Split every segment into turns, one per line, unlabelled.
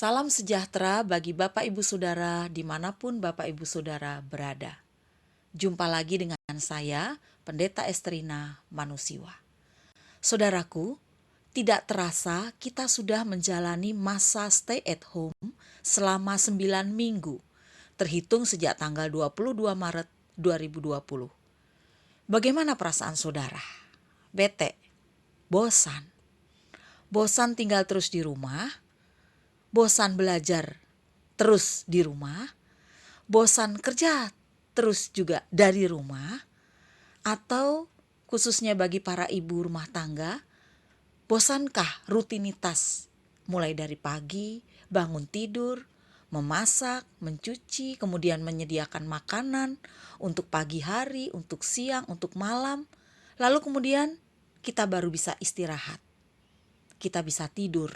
Salam sejahtera bagi Bapak Ibu Saudara dimanapun Bapak Ibu Saudara berada. Jumpa lagi dengan saya, Pendeta Estrina Manusiwa. Saudaraku, tidak terasa kita sudah menjalani masa stay at home selama 9 minggu, terhitung sejak tanggal 22 Maret 2020. Bagaimana perasaan saudara? Bete? Bosan? Bosan tinggal terus di rumah? Bosan belajar terus di rumah, bosan kerja terus juga dari rumah, atau khususnya bagi para ibu rumah tangga, bosankah rutinitas mulai dari pagi, bangun tidur, memasak, mencuci, kemudian menyediakan makanan untuk pagi hari, untuk siang, untuk malam, lalu kemudian kita baru bisa istirahat, kita bisa tidur,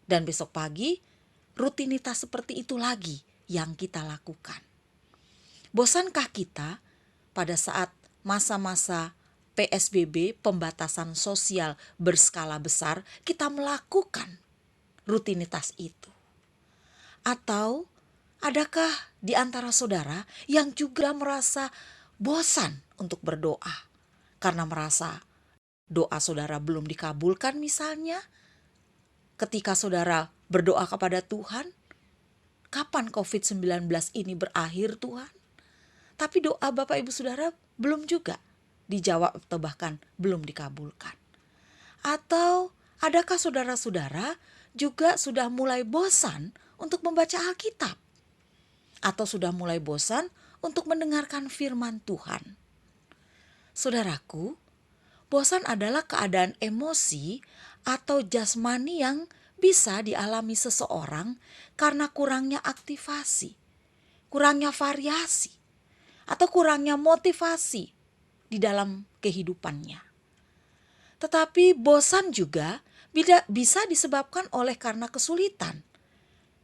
dan besok pagi rutinitas seperti itu lagi yang kita lakukan. Bosankah kita pada saat masa-masa PSBB, pembatasan sosial berskala besar, kita melakukan rutinitas itu? Atau adakah di antara saudara yang juga merasa bosan untuk berdoa karena merasa doa saudara belum dikabulkan misalnya? Ketika saudara berdoa kepada Tuhan, kapan COVID-19 ini berakhir Tuhan? Tapi doa Bapak Ibu Saudara belum juga dijawab atau bahkan belum dikabulkan. Atau adakah saudara-saudara juga sudah mulai bosan untuk membaca Alkitab? Atau sudah mulai bosan untuk mendengarkan firman Tuhan? Saudaraku, bosan adalah keadaan emosi atau jasmani yang bisa dialami seseorang karena kurangnya aktivasi, kurangnya variasi, atau kurangnya motivasi di dalam kehidupannya. Tetapi bosan juga bisa disebabkan oleh karena kesulitan,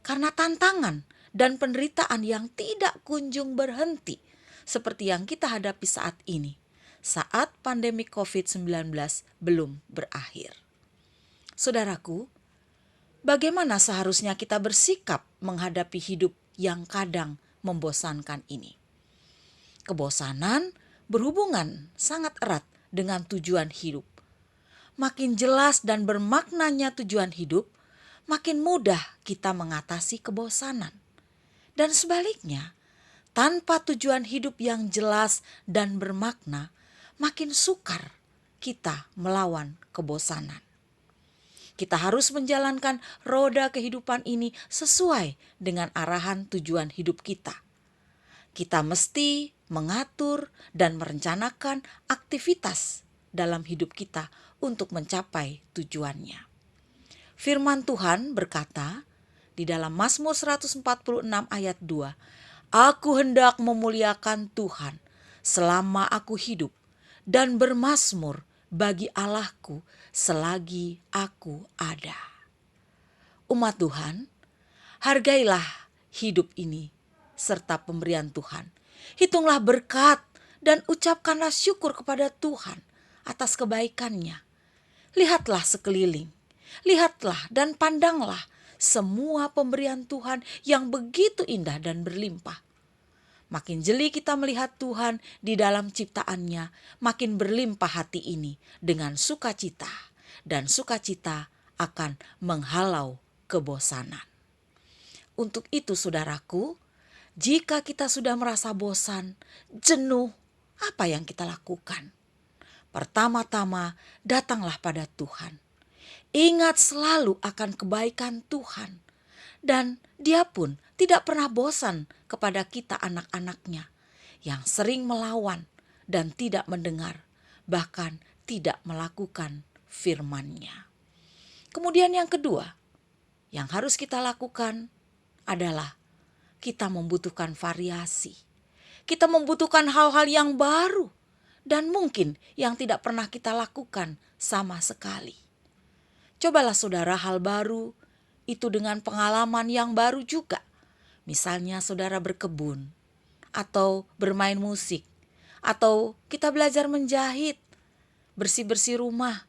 karena tantangan dan penderitaan yang tidak kunjung berhenti, seperti yang kita hadapi saat ini, saat pandemi COVID-19 belum berakhir. Saudaraku, bagaimana seharusnya kita bersikap menghadapi hidup yang kadang membosankan ini? Kebosanan berhubungan sangat erat dengan tujuan hidup. Makin jelas dan bermaknanya tujuan hidup, makin mudah kita mengatasi kebosanan. Dan sebaliknya, tanpa tujuan hidup yang jelas dan bermakna, makin sukar kita melawan kebosanan. Kita harus menjalankan roda kehidupan ini sesuai dengan arahan tujuan hidup kita. Kita mesti mengatur dan merencanakan aktivitas dalam hidup kita untuk mencapai tujuannya. Firman Tuhan berkata di dalam Mazmur 146 ayat 2, "Aku hendak memuliakan Tuhan selama aku hidup dan bermazmur bagi Allahku selagi aku ada." Umat Tuhan, hargailah hidup ini serta pemberian Tuhan. Hitunglah berkat dan ucapkanlah syukur kepada Tuhan atas kebaikannya. Lihatlah sekeliling, lihatlah dan pandanglah semua pemberian Tuhan yang begitu indah dan berlimpah. Makin jeli kita melihat Tuhan di dalam ciptaannya, makin berlimpah hati ini dengan sukacita, dan sukacita akan menghalau kebosanan. Untuk itu saudaraku, jika kita sudah merasa bosan, jenuh, apa yang kita lakukan? Pertama-tama, datanglah pada Tuhan. Ingat selalu akan kebaikan Tuhan. Dan Dia pun tidak pernah bosan kepada kita anak-anaknya yang sering melawan dan tidak mendengar, bahkan tidak melakukan firman-Nya. Kemudian yang kedua, yang harus kita lakukan adalah kita membutuhkan variasi. Kita membutuhkan hal-hal yang baru dan mungkin yang tidak pernah kita lakukan sama sekali. Cobalah saudara hal baru itu dengan pengalaman yang baru juga. Misalnya saudara berkebun, atau bermain musik, atau kita belajar menjahit, bersih-bersih rumah,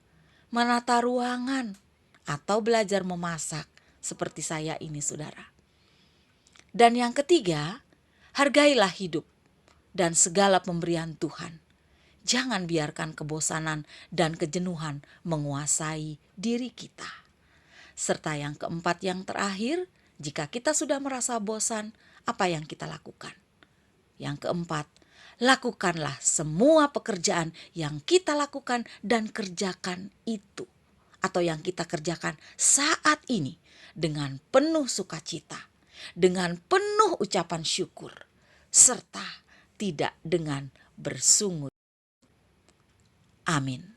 menata ruangan, atau belajar memasak seperti saya ini, saudara. Dan yang ketiga, hargailah hidup dan segala pemberian Tuhan. Jangan biarkan kebosanan dan kejenuhan menguasai diri kita. Serta yang keempat, yang terakhir, jika kita sudah merasa bosan, apa yang kita lakukan? Yang keempat, lakukanlah semua pekerjaan yang kita lakukan dan kerjakan itu, atau yang kita kerjakan saat ini dengan penuh sukacita, dengan penuh ucapan syukur, serta tidak dengan bersungut. Amin.